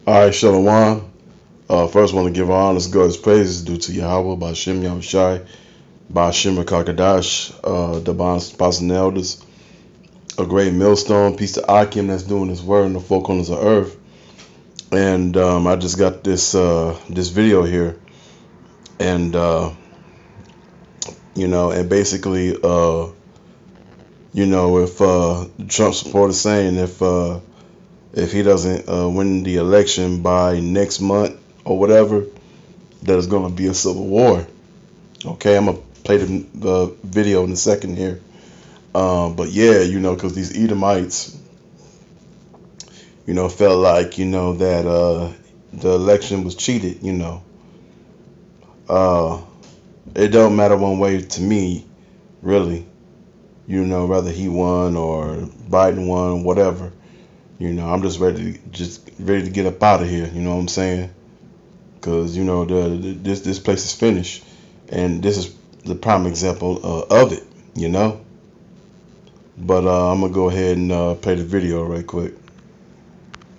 All right, Shalom. First, want to give honors, God's praises due to Yahweh, Bashem Yahushai, Bashem Kakadash, the bonds and elders, a great millstone, peace to Akim that's doing his word in the four corners of earth. And I just got this video here, and and basically, if Trump supporters saying if he doesn't win the election by next month or whatever, that it's going to be a civil war. Okay, I'm going to play the video in a second here. But yeah, because these Edomites, felt like, that the election was cheated, It don't matter one way to me, really. Whether he won or Biden won, whatever. I'm just ready to get up out of here. You know what I'm saying? Because this place is finished, and this is the prime example of it. But I'm gonna go ahead and play the video right quick.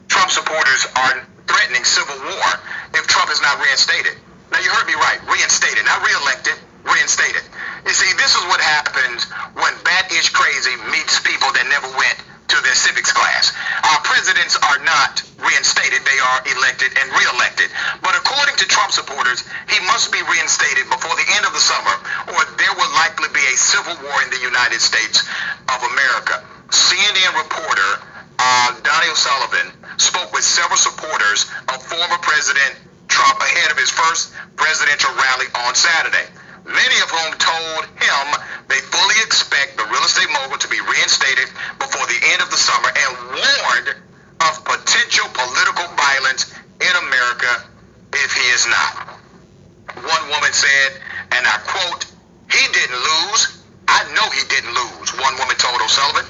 Trump supporters are threatening civil war if Trump is not reinstated. Now you heard me right, reinstated, not reelected, reinstated. You see, this is what happens when bat-ish crazy meets people that never went to their civics class. Our presidents are not reinstated, they are elected and reelected. But according to Trump supporters, he must be reinstated before the end of the summer, or there will likely be a civil war in the United States of America. CNN reporter Donnie O'Sullivan spoke with several supporters of former President Trump ahead of his first presidential rally on Saturday, many of whom told him they fully expect the real estate mogul to be reinstated before the end of the summer and warned of potential political violence in America if he is not. One woman said, and I quote, "He didn't lose. I know he didn't lose," one woman told O'Sullivan,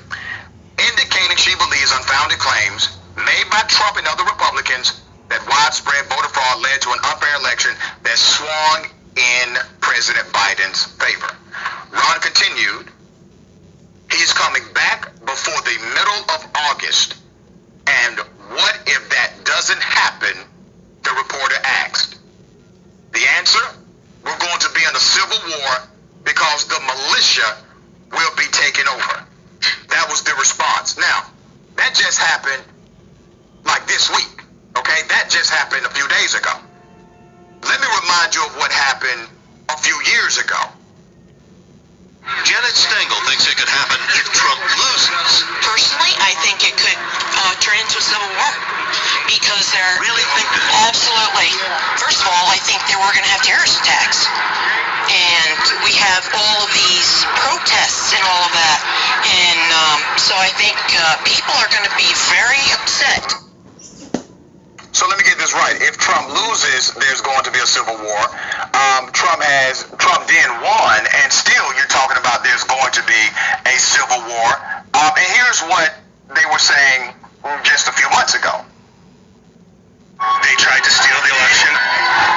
indicating she believes unfounded claims made by Trump and other Republicans that widespread voter fraud led to an unfair election that swung in President Biden's favor. Ron continued, "He's coming back before the middle of August. And what if that doesn't happen?" the reporter asked. The answer? We're going to be in a civil war because the militia will be taken over. That was the response. Now, that just happened like this week, okay? That just happened a few days ago. Let me remind you of what happened a few years ago. Janet Stengel thinks it could happen if Trump loses. Personally, I think it could turn into a civil war because they're Really think that? absolutely. First of all, I think that we're going to have terrorist attacks, and we have all of these protests and all of that, and so I think people are going to be very upset. So let me get this right. If Trump loses, there's going to be a civil war. Trump then won, and still you're talking about there's going to be a civil war. And here's what they were saying just a few months ago. They tried to steal the election.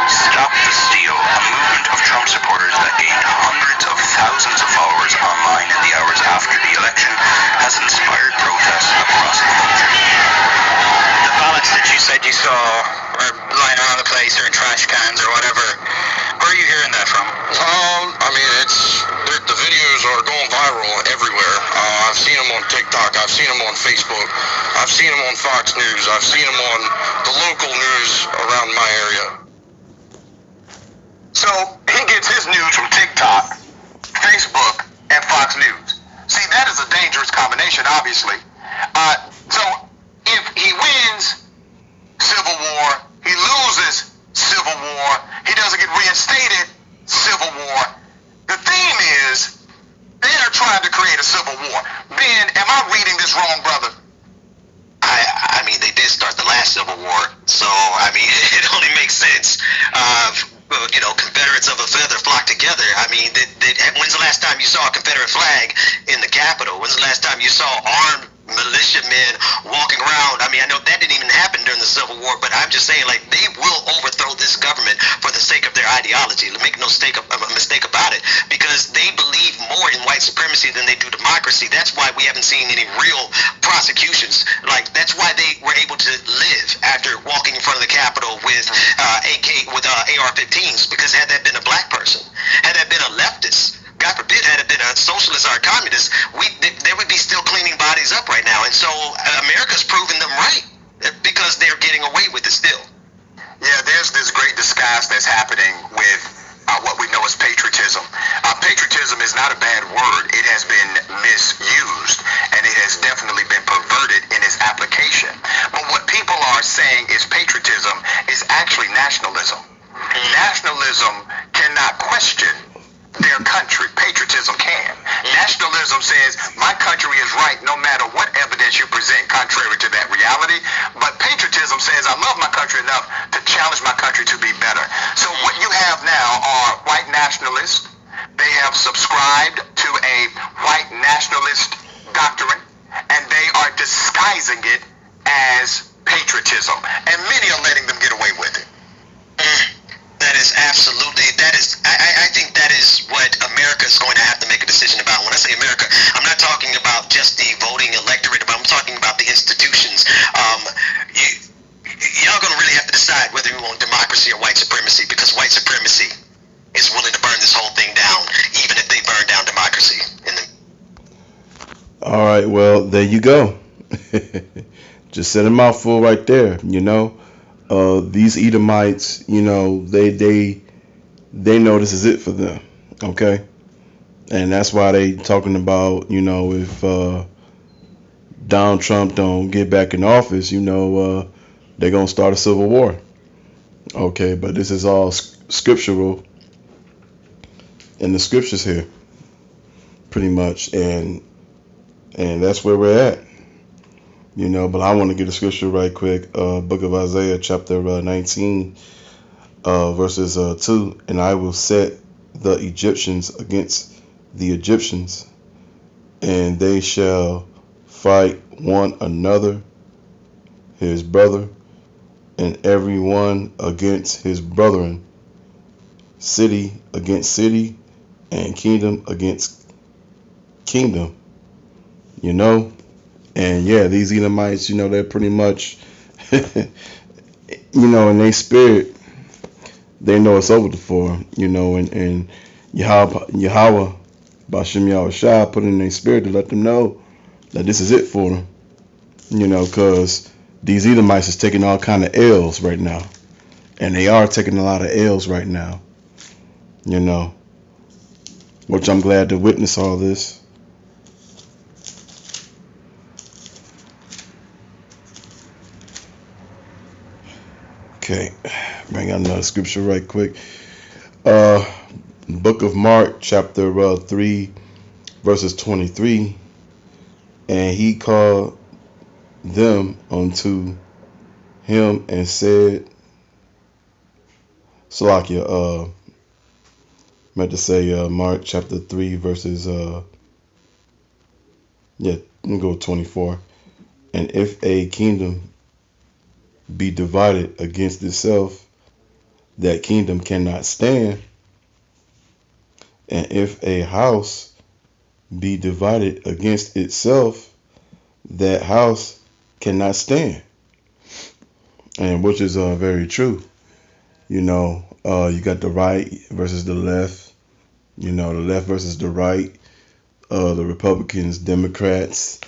Stop the Steal, a movement of Trump supporters that gained hundreds of thousands of followers online in the hours after the election, has inspired protests across the country. The ballots that you said you saw are lying around the place or in trash cans or whatever. Where are you hearing that from? The videos are going viral everywhere. I've seen them on TikTok. I've seen them on Facebook. I've seen them on Fox News. I've seen them on the local news around my area. So he gets his news from TikTok, Facebook, and Fox News. See, that is a dangerous combination, obviously. So if he wins, civil war. He loses, civil war. He doesn't get reinstated, civil war. The theme is they are trying to create a civil war. Ben, am I reading this wrong, brother? I mean, they did start the last Civil War, so, I mean, it only makes sense. Confederates of a feather flock together. I mean, when's the last time you saw a Confederate flag in the Capitol? When's the last time you saw armed militiamen walking around? I mean, I know that didn't even happen during the Civil War, but I'm just saying, like, they will overthrow this government for the sake of their ideology. Make no mistake about it, because they believe more in white supremacy than they do democracy. That's why we haven't seen any real prosecutions. Like, that's why they were able to live after after walking in front of the Capitol with AR-15s, because had that been a black person, had that been a leftist, God forbid, had it been a socialist or a communist, they would be still cleaning bodies up right now. And so America's proven them right because they're getting away with it still. Yeah, there's this great disguise that's happening with what we know as patriotism. Patriotism is not a bad word. It has been misused, and it has definitely been perverted in its application. But what people are saying is patriotism is actually nationalism. Nationalism cannot question their country. Patriotism can. Nationalism says my country is right no matter what evidence you present contrary to that reality. But patriotism says I love my country enough to challenge my country to be better. So what you have now are white nationalists. They have subscribed to a white nationalist doctrine, and they are disguising it as patriotism. And many are letting them get away with it. That is absolutely, I think that is what America is going to have to make a decision about. When I say America, I'm not talking about just the voting electorate, but I'm talking about the institutions. Y'all going to really have to decide whether you want democracy or white supremacy, because white supremacy is willing to burn this whole thing down, even if they burn down democracy. All right, well, there you go. Just said a mouthful right there, you know. These Edomites, you know, they know this is it for them, okay? And that's why they talking about, you know, if Donald Trump don't get back in office, you know, they're going to start a civil war. Okay, but this is all scriptural in the scriptures here, pretty much, and that's where we're at. You know, but I want to get a scripture right quick. Book of Isaiah, chapter 19, verses 2. And I will set the Egyptians against the Egyptians, and they shall fight one another, his brother, and every one against his brethren, city against city, and kingdom against kingdom. You know? And yeah, these Edomites, you know, they're pretty much, you know, in their spirit, they know it's over for them, you know, and Yahweh, Ba'Shem Yahushua, put in their spirit to let them know that this is it for them, you know, because these Edomites is taking all kind of L's right now, and they are taking a lot of L's right now, you know, which I'm glad to witness all this. Okay, bring out another scripture right quick. Book of Mark, chapter 3, verses 23. And he called them unto him and said, Salakia, meant to say Mark chapter 3, verses, let me go 24. And if a kingdom be divided against itself, that kingdom cannot stand. And if a house be divided against itself, that house cannot stand. And which is very true. You know, you got the right versus the left. You know, the left versus the right. The Republicans, Democrats.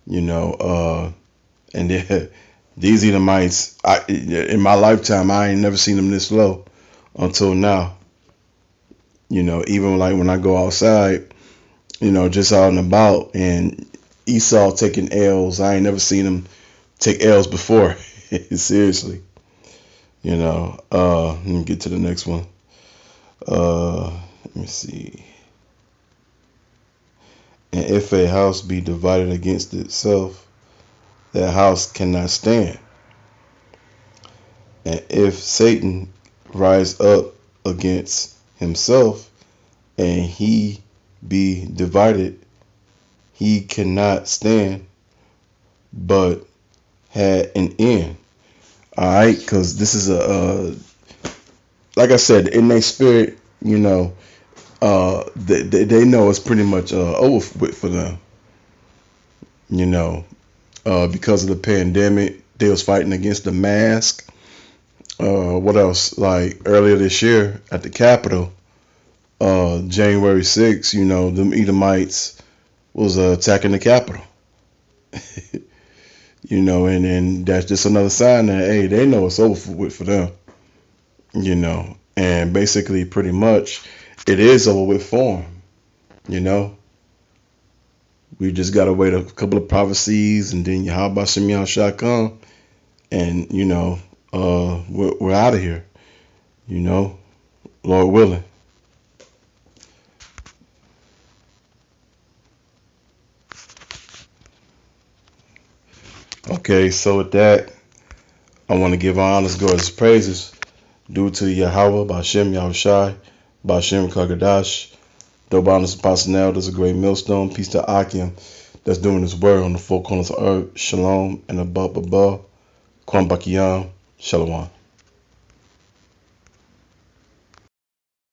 You know, and these Edomites, in my lifetime, I ain't never seen them this low until now. You know, even like when I go outside, you know, just out and about, and Esau taking L's, I ain't never seen him take L's before. Seriously. You know, let me get to the next one. Let me see. And if a house be divided against itself, that house cannot stand. And if Satan rise up against himself, and he be divided, he cannot stand, but had an end. All right, because this is like I said, in their spirit, you know, they know it's pretty much over with for them. You know, because of the pandemic. They was fighting against the mask. What else? Like earlier this year at the Capitol, January 6th, you know, them Edomites was attacking the Capitol. You know, and that's just another sign that, hey, they know it's over with for them. You know, and basically pretty much it is over with for them. You know, we just got to wait a couple of prophecies and then Yahweh Shem Yahushua come and, you know, we're out of here, you know, Lord willing. Okay, so with that, I want to give honors, glorious praises due to Yahweh, Ba'Shem Yahushai, Ba'Shem Kagadash, Dobanus Apostle Elders, a great millstone, peace to Akim that's doing his word on the four corners of earth, Shalom, and above, Kwam Bakiyam, Shalom.